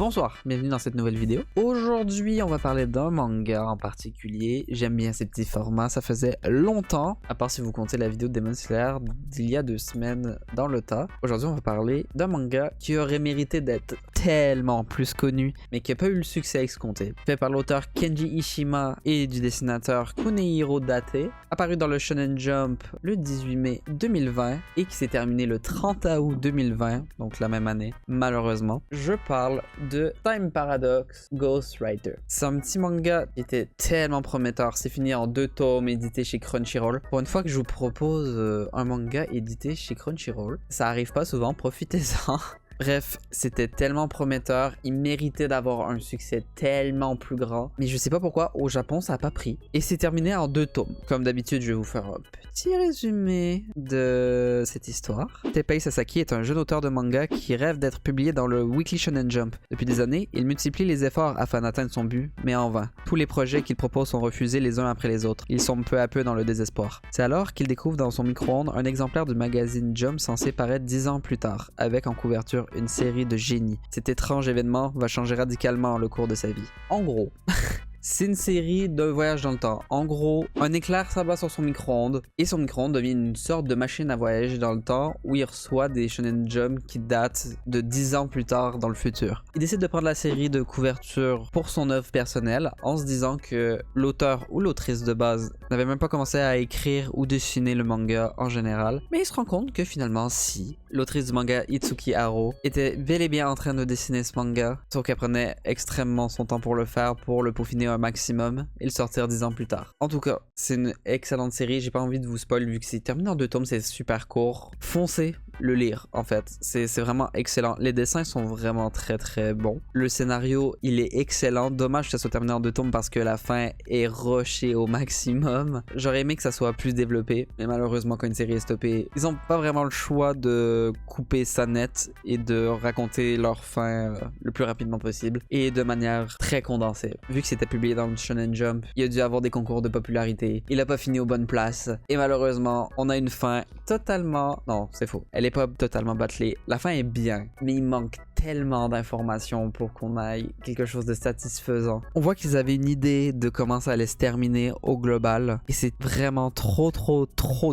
Bonsoir, bienvenue dans cette nouvelle vidéo. Aujourd'hui, on va parler d'un manga en particulier. J'aime bien ces petits formats, ça faisait longtemps, à part si vous comptez la vidéo de Demon Slayer d'il y a 2 semaines dans le tas. Aujourd'hui, on va parler d'un manga qui aurait mérité d'être tellement plus connu, mais qui n'a pas eu le succès escompté. Fait par l'auteur Kenji Ishima et du dessinateur Kunihiro Date, apparu dans le Shonen Jump le 18 mai 2020 et qui s'est terminé le 30 août 2020, donc la même année, malheureusement. Je parle de Time Paradox Ghostwriter. C'est un petit manga qui était tellement prometteur. C'est fini en 2 tomes édités chez Crunchyroll. Pour une fois que je vous propose un manga édité chez Crunchyroll, ça arrive pas souvent, profitez-en. Bref, c'était tellement prometteur, il méritait d'avoir un succès tellement plus grand, mais je sais pas pourquoi au Japon ça a pas pris. Et c'est terminé en 2 tomes. Comme d'habitude, je vais vous faire un petit résumé de cette histoire. Teppei Sasaki est un jeune auteur de manga qui rêve d'être publié dans le Weekly Shonen Jump. Depuis des années, il multiplie les efforts afin d'atteindre son but, mais en vain. Tous les projets qu'il propose sont refusés les uns après les autres. Il sombre peu à peu dans le désespoir. C'est alors qu'il découvre dans son micro-ondes un exemplaire du magazine Jump censé paraître 10 ans plus tard, avec en couverture une série de génies. Cet étrange événement va changer radicalement le cours de sa vie. En gros, c'est une série de voyage dans le temps. En gros, un éclair s'abat sur son micro-ondes et son micro-ondes devient une sorte de machine à voyager dans le temps où il reçoit des Shonen Jump qui datent de 10 ans plus tard dans le futur. Il décide de prendre la série de couverture pour son œuvre personnelle en se disant que l'auteur ou l'autrice de base n'avait même pas commencé à écrire ou dessiner le manga en général. Mais il se rend compte que finalement si, l'autrice du manga Itsuki Haro était bel et bien en train de dessiner ce manga, sauf qu'elle prenait extrêmement son temps pour le faire, pour le peaufiner un maximum et le sortir 10 ans plus tard. En tout cas, c'est une excellente série, j'ai pas envie de vous spoil vu que c'est terminé en 2 tomes, c'est super court. Foncez le lire en fait, c'est vraiment excellent. Les dessins sont vraiment très bons. Le scénario, il est excellent. Dommage que ça soit terminé en 2 tomes parce que la fin est rushée au maximum. J'aurais aimé que ça soit plus développé, mais malheureusement quand une série est stoppée, ils ont pas vraiment le choix de couper ça net et de raconter leur fin le plus rapidement possible et de manière très condensée. Vu que c'était publié dans le Shonen Jump, il a dû avoir des concours de popularité, il a pas fini aux bonnes places et malheureusement on a une fin totalement... non, c'est faux, elle est pas totalement bâclée, la fin est bien mais il manque tellement d'informations pour qu'on aille quelque chose de satisfaisant. On voit qu'ils avaient une idée de comment ça allait se terminer au global et c'est vraiment trop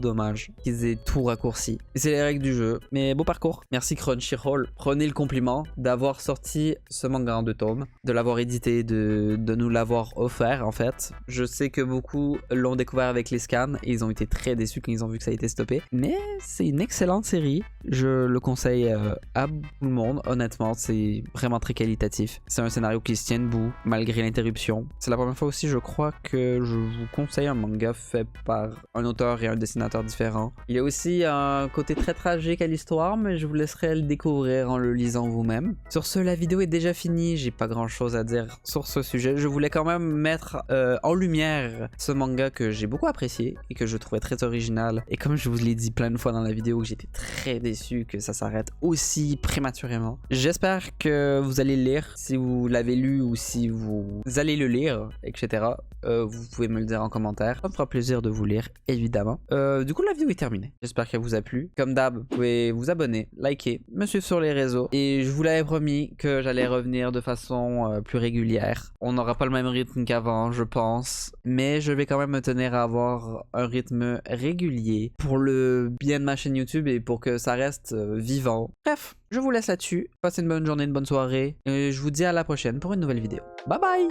dommage qu'ils aient tout raccourci. Et c'est les règles du jeu, mais beau parcours. Merci Crunchyroll, prenez le compliment d'avoir sorti ce manga en 2 tomes, de l'avoir édité, de nous l'avoir offert en fait. Je sais que beaucoup l'ont découvert avec les scans et ils ont été très déçus quand ils ont vu que ça a été stoppé, mais c'est une excellente série, je le conseille à tout le monde, honnêtement. C'est vraiment très qualitatif. C'est un scénario qui se tient debout malgré l'interruption. C'est la première fois aussi, je crois, que je vous conseille un manga fait par un auteur et un dessinateur différents. Il y a aussi un côté très tragique à l'histoire, mais je vous laisserai le découvrir en le lisant vous-même. Sur ce, la vidéo est déjà finie. J'ai pas grand-chose à dire sur ce sujet. Je voulais quand même mettre en lumière ce manga que j'ai beaucoup apprécié et que je trouvais très original. Et comme je vous l'ai dit plein de fois dans la vidéo, j'étais très déçu que ça s'arrête aussi prématurément. J'espère que vous allez le lire, si vous l'avez lu ou si vous allez le lire, etc. Vous pouvez me le dire en commentaire. Ça me fera plaisir de vous lire, évidemment. Du coup, la vidéo est terminée. J'espère qu'elle vous a plu. Comme d'hab, vous pouvez vous abonner, liker, me suivre sur les réseaux. Et je vous l'avais promis que j'allais revenir de façon plus régulière. On n'aura pas le même rythme qu'avant, je pense. Mais je vais quand même me tenir à avoir un rythme régulier pour le bien de ma chaîne YouTube et pour que ça reste vivant. Bref. Je vous laisse là-dessus, passez une bonne journée, une bonne soirée, et je vous dis à la prochaine pour une nouvelle vidéo. Bye bye!